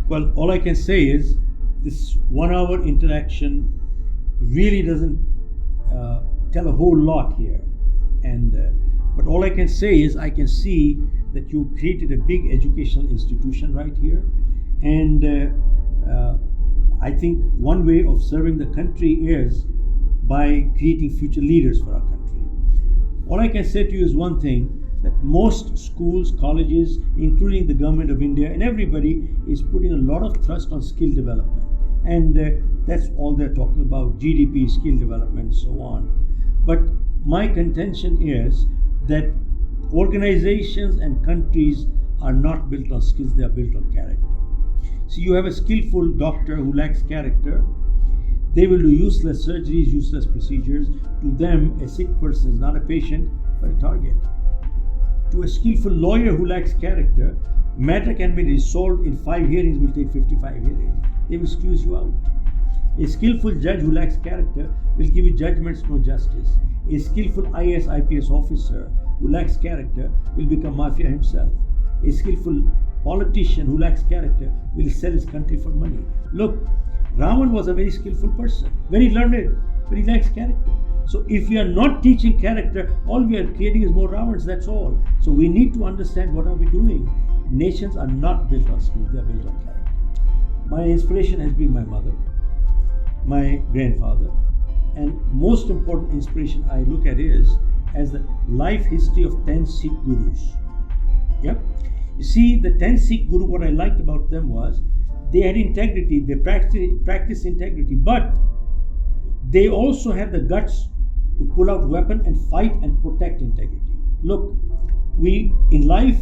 Well, all I can say is this 1 hour interaction really doesn't tell a whole lot here. But all I can say is I can see that you created a big educational institution right here. And I think one way of serving the country is by creating future leaders for our country. All I can say to you is one thing, that most schools, colleges, including the government of India and everybody is putting a lot of thrust on skill development. And that's all they're talking about, GDP, skill development, so on. But my contention is that organizations and countries are not built on skills, they are built on character. So you have a skillful doctor who lacks character, they will do useless surgeries, useless procedures. To them, a sick person is not a patient, but a target. To a skillful lawyer who lacks character, matter can be resolved in 5 hearings, will take 55 hearings. They will squeeze you out. A skillful judge who lacks character will give you judgments, no justice. A skillful IAS, IPS officer who lacks character will become mafia himself. A skillful politician who lacks character will sell his country for money. Look, Ravan was a very skillful person, very learned, but he lacks character. So if we are not teaching character, all we are creating is more Ravans, that's all. So we need to understand what are we doing. Nations are not built on skills, they are built on character. My inspiration has been my mother, my grandfather, and most important inspiration I look at is as the life history of 10 Sikh gurus. Yep. You see, the 10 Sikh guru, what I liked about them was they had integrity, they practiced integrity, but they also had the guts to pull out weapon and fight and protect integrity. Look, we in life,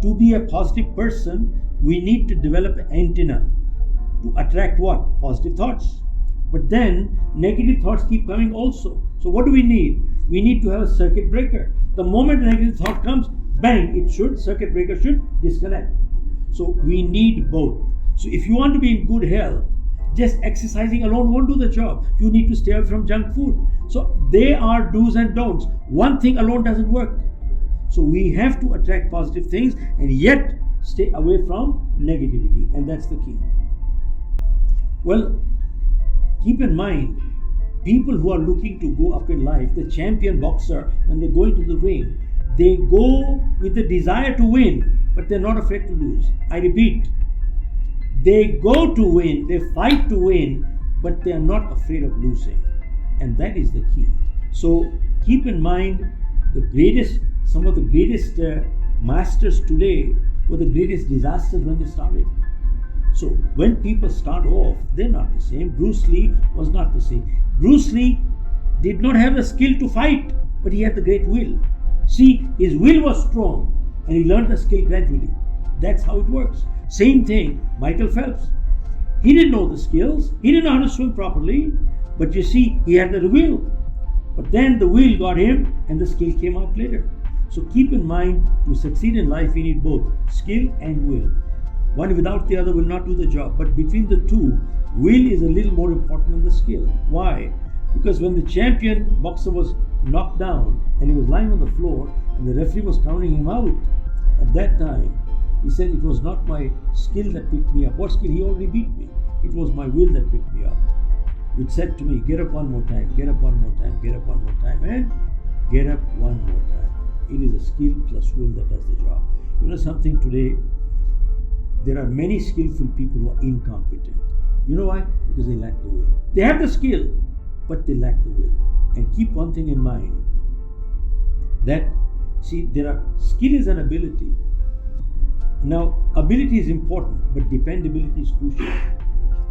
to be a positive person, we need to develop an antenna to attract what? Positive thoughts. But then negative thoughts keep coming also. So what do we need? We need to have a circuit breaker. The moment a negative thought comes, bang, circuit breaker should disconnect. So we need both. So if you want to be in good health, just exercising alone won't do the job. You need to stay away from junk food. So they are do's and don'ts. One thing alone doesn't work. So we have to attract positive things and yet stay away from negativity. And that's the key. Well, keep in mind, people who are looking to go up in life, the champion boxer, when they go into the ring, they go with the desire to win, but they're not afraid to lose. I repeat, they go to win, they fight to win, but they are not afraid of losing. And that is the key. So keep in mind, some of the greatest masters today were the greatest disasters when they started. So when people start off, they're not the same. Bruce Lee was not the same. Bruce Lee did not have the skill to fight, but he had the great will. See, his will was strong and he learned the skill gradually. That's how it works. Same thing, Michael Phelps. He didn't know the skills, he didn't know how to swim properly, but you see, he had the will. But then the will got him and the skill came out later. So keep in mind, to succeed in life, we need both skill and will. One without the other will not do the job. But between the two, will is a little more important than the skill. Why? Because when the champion boxer was knocked down and he was lying on the floor and the referee was counting him out, at that time, he said, it was not my skill that picked me up. What skill? He already beat me. It was my will that picked me up. Which said to me, get up one more time, get up one more time, get up one more time, and get up one more time. It is a skill plus will that does the job. You know something, today, there are many skillful people who are incompetent. You know why? Because they lack the will. They have the skill, but they lack the will. And keep one thing in mind, that, see, skill is an ability. Now, ability is important, but dependability is crucial.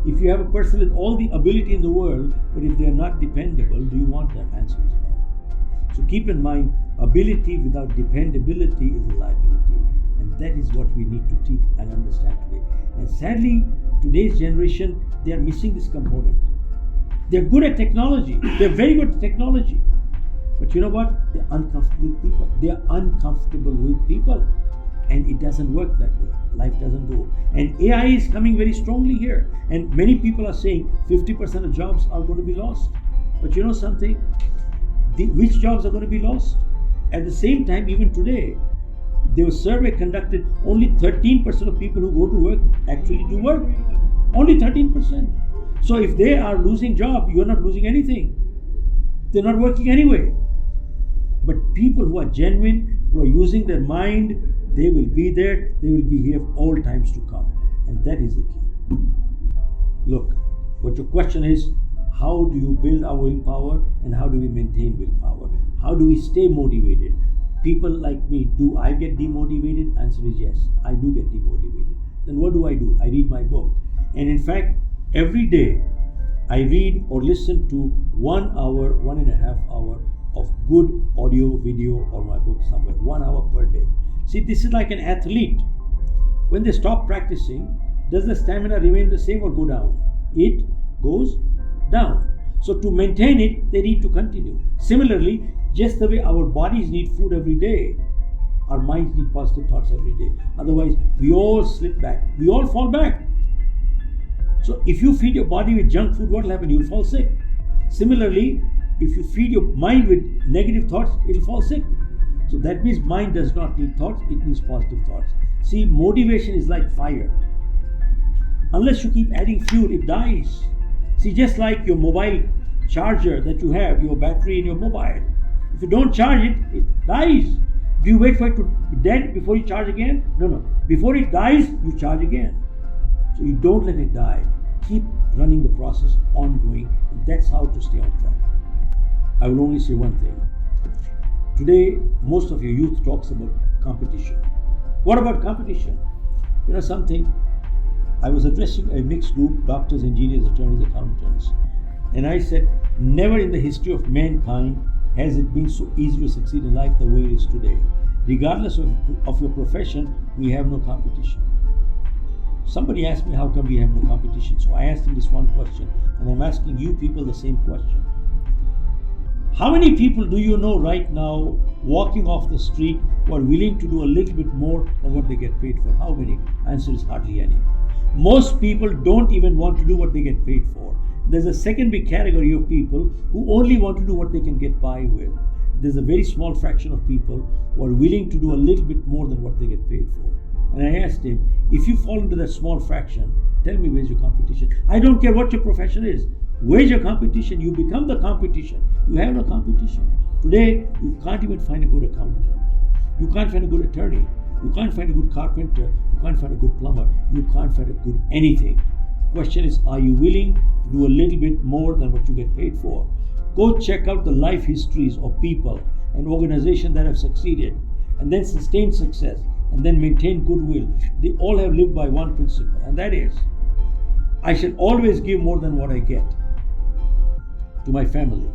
If you have a person with all the ability in the world, but if they are not dependable, do you want them? Answer is no. So keep in mind, ability without dependability is a liability. And that is what we need to teach and understand today. And sadly, today's generation, they are missing this component. They're good at technology. They're very good at technology. But you know what? They're uncomfortable with people. They're uncomfortable with people. And it doesn't work that way. Life doesn't go. And AI is coming very strongly here. And many people are saying 50% of jobs are going to be lost. But you know something? Which jobs are going to be lost? At the same time, even today, There was a survey conducted, only 13% of people who go to work actually do work. Only 13%. So if they are losing job, you're not losing anything. They're not working anyway. But people who are genuine, who are using their mind, they will be there, they will be here for all times to come. And that is the key. Look, what your question is, how do you build our willpower and how do we maintain willpower? How do we stay motivated? People like me, do I get demotivated? Answer is yes, I do get demotivated. Then what do? I read my book. And in fact, every day I read or listen to 1 hour, 1.5 hour of good audio, video or my book somewhere, 1 hour per day. See, this is like an athlete. When they stop practicing, does the stamina remain the same or go down? It goes down. So to maintain it, they need to continue. Similarly, just the way our bodies need food every day, our minds need positive thoughts every day. Otherwise, we all slip back. We all fall back. So if you feed your body with junk food, what will happen? You'll fall sick. Similarly, if you feed your mind with negative thoughts, it'll fall sick. So that means mind does not need thoughts, it needs positive thoughts. See, motivation is like fire. Unless you keep adding fuel, it dies. See, just like your mobile charger that you have, your battery in your mobile. If you don't charge it, it dies. Do you wait for it to be dead before you charge again? No. Before it dies, you charge again. So you don't let it die. Keep running the process ongoing. And that's how to stay on track. I will only say one thing. Today, most of your youth talks about competition. What about competition? You know something? I was addressing a mixed group, doctors, engineers, attorneys, accountants. And I said, never in the history of mankind has it been so easy to succeed in life the way it is today. Regardless of your profession, we have no competition. Somebody asked me, how come we have no competition? So I asked him this one question, and I'm asking you people the same question. How many people do you know right now walking off the street who are willing to do a little bit more than what they get paid for? How many? Answer is hardly any. Most people don't even want to do what they get paid for. There's a second big category of people who only want to do what they can get by with. There's a very small fraction of people who are willing to do a little bit more than what they get paid for. And I asked him, if you fall into that small fraction, tell me where's your competition? I don't care what your profession is. Where's your competition? You become the competition. You have no competition. Today, you can't even find a good accountant. You can't find a good attorney. You can't find a good carpenter. You can't find a good plumber. You can't find a good anything. Question is, are you willing to do a little bit more than what you get paid for? Go check out the life histories of people and organizations that have succeeded and then sustained success and then maintained goodwill. They all have lived by one principle, and that is, I shall always give more than what I get to my family.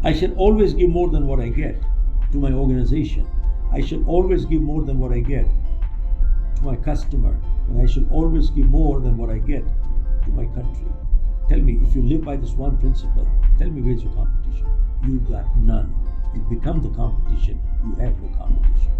I shall always give more than what I get to my organization. I shall always give more than what I get to my customer. And I shall always give more than what I get to my country. Tell me, if you live by this one principle, tell me where's your competition? You got none. You become the competition. You have no competition.